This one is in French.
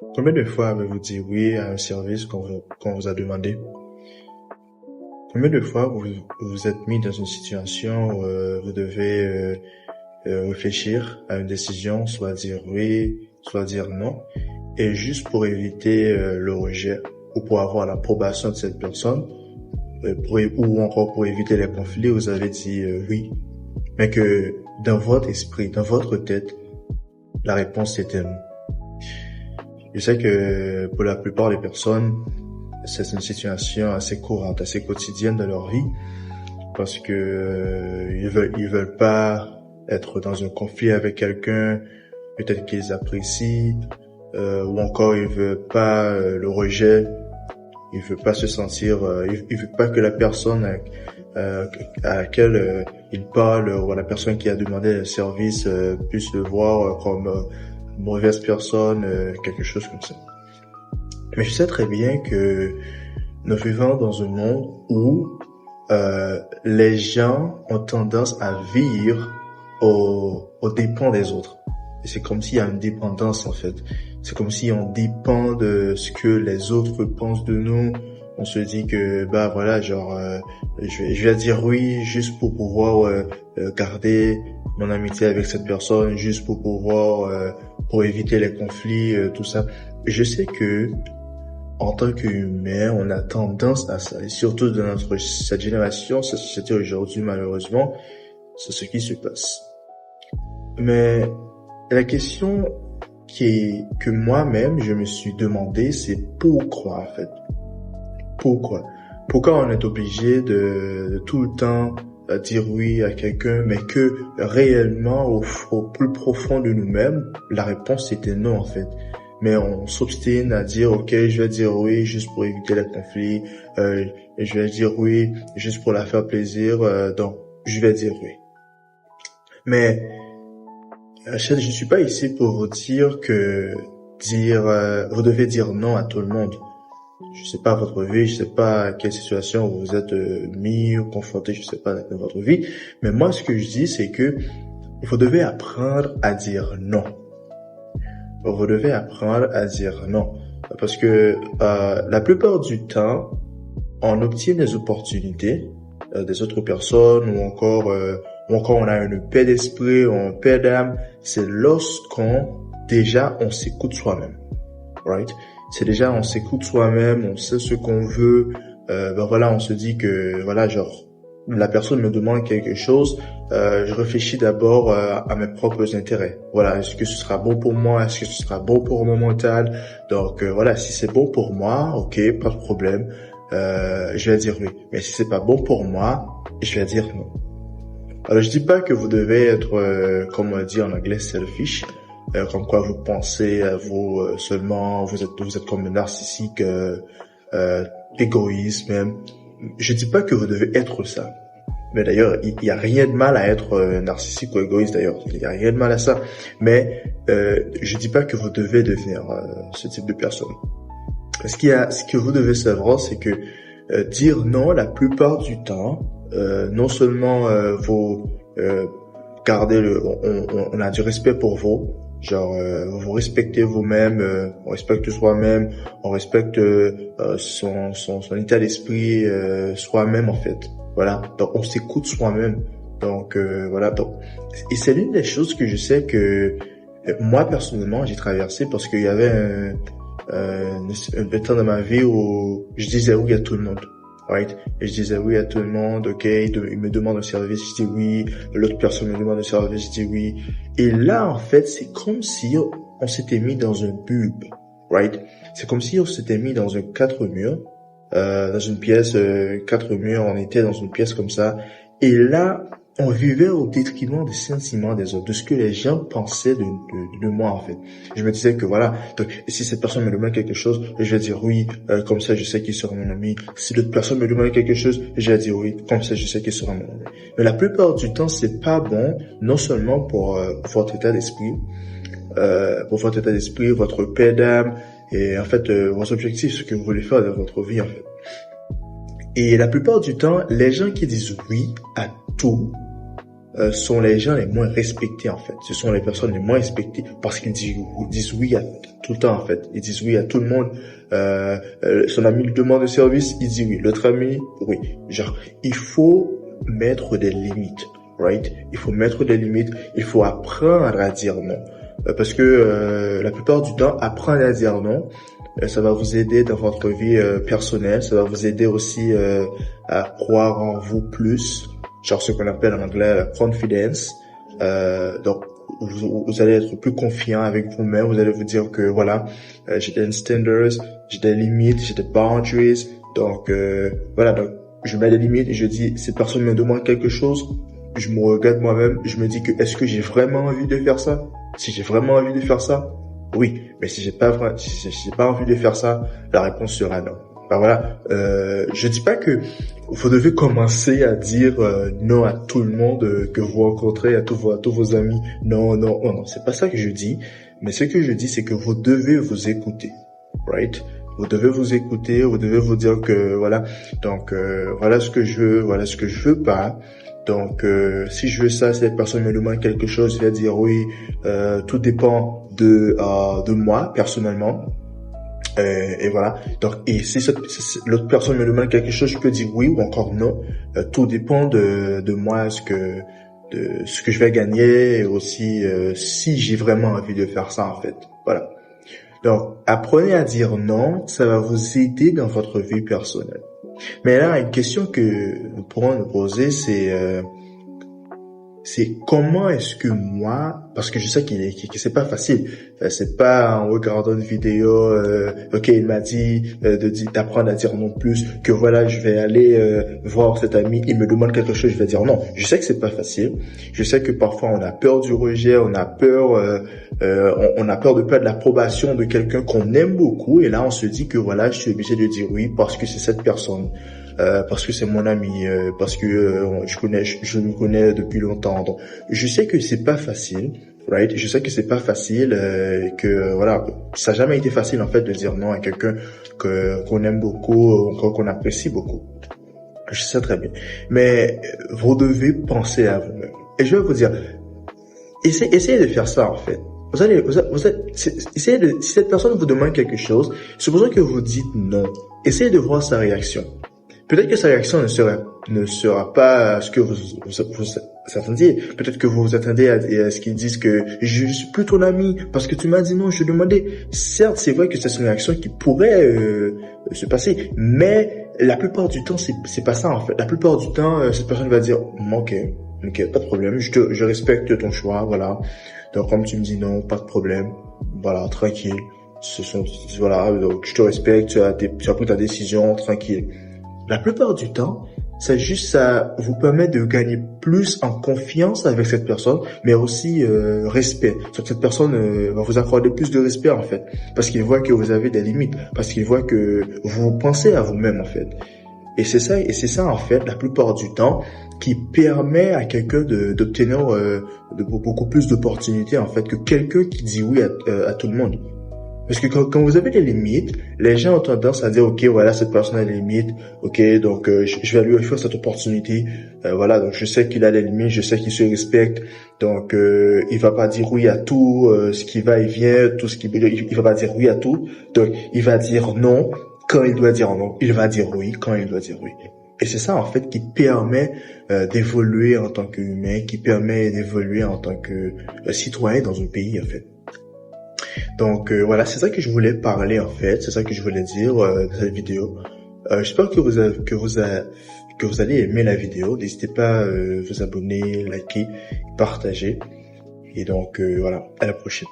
Combien de fois avez-vous dit oui à un service qu'on vous a demandé? Combien de fois vous vous êtes mis dans une situation où vous devez réfléchir à une décision, soit dire oui, soit dire non, et juste pour éviter le rejet ou pour avoir l'approbation de cette personne, ou encore pour éviter les conflits, vous avez dit oui, mais que dans votre esprit, dans votre tête, la réponse était non. Je sais que pour la plupart des personnes, c'est une situation assez courante, assez quotidienne de leur vie, parce que ils veulent pas être dans un conflit avec quelqu'un, peut-être qu'ils apprécient, ou encore ils veulent pas le rejet, ils veulent pas se sentir, ils veulent pas que la personne à laquelle ils parlent ou la personne qui a demandé le service puisse le voir comme une mauvaise personne, quelque chose comme ça. Mais je sais très bien que nous vivons dans un monde où les gens ont tendance à vivre aux dépens des autres. Et c'est comme s'il y a une dépendance en fait. C'est comme si on dépend de ce que les autres pensent de nous. On se dit que voilà, genre je vais dire oui juste pour pouvoir garder mon amitié avec cette personne, juste pour pouvoir pour éviter les conflits, tout ça. Je sais que en tant qu'humain, on a tendance à ça, et surtout dans cette génération, cette société aujourd'hui, malheureusement, c'est ce qui se passe. Mais la question que moi-même, je me suis demandé, c'est pourquoi, en fait. Pourquoi? Pourquoi on est obligé de tout le temps dire oui à quelqu'un, mais que réellement, au plus profond de nous-mêmes, la réponse était non, en fait. Mais on s'obstine à dire ok, je vais dire oui juste pour éviter les conflits, je vais dire oui juste pour la faire plaisir, donc je vais dire oui. Mais je suis pas ici pour vous dire que vous devez dire non à tout le monde. Je sais pas votre vie, je sais pas à quelle situation vous vous êtes mis ou confronté, je sais pas dans votre vie, mais moi ce que je dis c'est que vous devez apprendre à dire non. Vous devez apprendre à dire non. Parce que la plupart du temps, on obtient des opportunités des autres personnes ou encore on a une paix d'esprit ou une paix d'âme. C'est lorsqu'on s'écoute soi-même. Right? C'est déjà on s'écoute soi-même, on sait ce qu'on veut. On se dit que voilà, genre la personne me demande quelque chose, je réfléchis d'abord à mes propres intérêts. Voilà, est-ce que ce sera bon pour moi? Est-ce que ce sera bon pour mon mental? Donc voilà, si c'est bon pour moi, ok, pas de problème, je vais dire oui. Mais si c'est pas bon pour moi, je vais dire non. Alors je dis pas que vous devez être, comme on dit en anglais, selfish, comme quoi vous pensez à vous seulement, vous êtes comme narcissique, égoïste même. Je dis pas que vous devez être ça. Mais d'ailleurs, il y a rien de mal à être narcissique ou égoïste d'ailleurs. Il y a rien de mal à ça. Mais je dis pas que vous devez devenir ce type de personne. Ce que vous devez savoir, c'est que dire non la plupart du temps, non seulement vous gardez on a du respect pour vous. Genre, vous respectez vous-même, on respecte soi-même, on respecte son état d'esprit soi-même en fait. Voilà, donc on s'écoute soi-même. Donc voilà, donc et c'est l'une des choses que je sais que moi personnellement j'ai traversé parce qu'il y avait un temps dans ma vie où je disais oui à tout le monde. Right? Et je disais oui à tout le monde, ok, il me demande un service, je dis oui, l'autre personne me demande un service, je dis oui. Et là, en fait, c'est comme si on s'était mis dans un bulbe, right? C'est comme si on s'était mis dans un quatre murs, dans une pièce, quatre murs, on était dans une pièce comme ça. Et là, on vivait au détriment des sentiments des autres, de ce que les gens pensaient de moi, en fait. Je me disais que voilà, donc, si cette personne me demande quelque chose, je vais dire oui, comme ça je sais qu'il sera mon ami. Si l'autre personne me demande quelque chose, je vais dire oui, comme ça je sais qu'il sera mon ami. Mais la plupart du temps, c'est pas bon, non seulement pour votre état d'esprit, votre paix d'âme, et en fait, vos objectifs, ce que vous voulez faire dans votre vie, en fait. Et la plupart du temps, les gens qui disent oui à tout, sont les gens les moins respectés en fait. Ce sont les personnes les moins respectées parce qu'ils disent oui à tout le temps en fait. Ils disent oui à tout le monde. Son ami lui demande de service, il dit oui. L'autre ami, oui. Genre, il faut mettre des limites, right? Il faut mettre des limites. Il faut apprendre à dire non. Parce que la plupart du temps, apprendre à dire non, ça va vous aider dans votre vie personnelle. Ça va vous aider aussi à croire en vous plus. Genre ce qu'on appelle en anglais la confidence. Donc, vous allez être plus confiant avec vous-même. Vous allez vous dire que voilà, j'ai des standards, j'ai des limites, j'ai des boundaries. Donc, voilà. Donc, je mets des limites et je dis, cette personne me demande quelque chose. Je me regarde moi-même. Je me dis que est-ce que j'ai vraiment envie de faire ça? Si j'ai vraiment envie de faire ça, oui. Mais si j'ai pas envie de faire ça, la réponse sera non. Ben voilà. Je dis pas que vous devez commencer à dire non à tout le monde que vous rencontrez, à tous vos amis. Non. C'est pas ça que je dis. Mais ce que je dis, c'est que vous devez vous écouter, right? Vous devez vous écouter. Vous devez vous dire que voilà. Donc voilà ce que je veux, voilà ce que je veux pas. Donc, si je veux ça, si cette personne me demande quelque chose, je vais dire oui. Tout dépend de moi personnellement. Et voilà. Donc, et si l'autre personne me demande quelque chose, je peux dire oui ou encore non. Tout dépend de moi, ce que je vais gagner, et aussi si j'ai vraiment envie de faire ça en fait. Voilà. Donc, apprenez à dire non, ça va vous aider dans votre vie personnelle. Mais là, une question que nous pourrons nous poser, c'est comment est-ce que moi, parce que je sais que c'est pas facile, c'est pas en regardant une vidéo, ok, il m'a dit d'apprendre à dire non plus, que voilà, je vais aller voir cet ami, il me demande quelque chose, je vais dire non. Je sais que c'est pas facile, je sais que parfois on a peur du rejet, on a peur de perdre l'approbation de quelqu'un qu'on aime beaucoup, et là on se dit que voilà, je suis obligé de dire oui parce que c'est cette personne. Parce que c'est mon ami, parce que je le connais depuis longtemps. Donc, je sais que c'est pas facile, right? Je sais que c'est pas facile, que voilà, ça n'a jamais été facile en fait de dire non à quelqu'un qu'on aime beaucoup, qu'on apprécie beaucoup. Je sais très bien, mais vous devez penser à vous-même. Et je vais vous dire, essayez de faire ça en fait. Essayez si cette personne vous demande quelque chose, supposons que vous dites non, essayez de voir sa réaction. Peut-être que sa réaction ne sera pas ce que vous attendiez. Peut-être que vous vous attendez à ce qu'ils disent que je suis plus ton ami parce que tu m'as dit non, je te demandais. Certes, c'est vrai que c'est une réaction qui pourrait se passer, mais la plupart du temps, c'est pas ça en fait. La plupart du temps, cette personne va dire ok, pas de problème, je respecte ton choix, voilà. Donc comme tu me dis non, pas de problème, voilà, tranquille. Voilà, donc je te respecte, tu as pris ta décision, tranquille. La plupart du temps, ça vous permet de gagner plus en confiance avec cette personne, mais aussi respect. Cette personne va vous accorder plus de respect en fait, parce qu'il voit que vous avez des limites, parce qu'il voit que vous pensez à vous-même en fait. Et c'est ça en fait, la plupart du temps, qui permet à quelqu'un d'obtenir beaucoup plus d'opportunités en fait que quelqu'un qui dit oui à tout le monde. Parce que quand vous avez des limites, les gens ont tendance à dire ok, voilà, cette personne a des limites, ok, donc je vais lui offrir cette opportunité, voilà, donc je sais qu'il a des limites, je sais qu'il se respecte, donc il va pas dire oui à tout ce qui va et vient, il va pas dire oui à tout, donc il va dire non quand il doit dire non, il va dire oui quand il doit dire oui. Et c'est ça en fait qui permet d'évoluer en tant qu'humain, qui permet d'évoluer en tant que citoyen dans un pays en fait. Donc voilà, c'est ça que je voulais parler en fait, c'est ça que je voulais dire dans cette vidéo. J'espère que vous allez aimer la vidéo. N'hésitez pas à vous abonner, liker, partager. Et donc voilà, à la prochaine.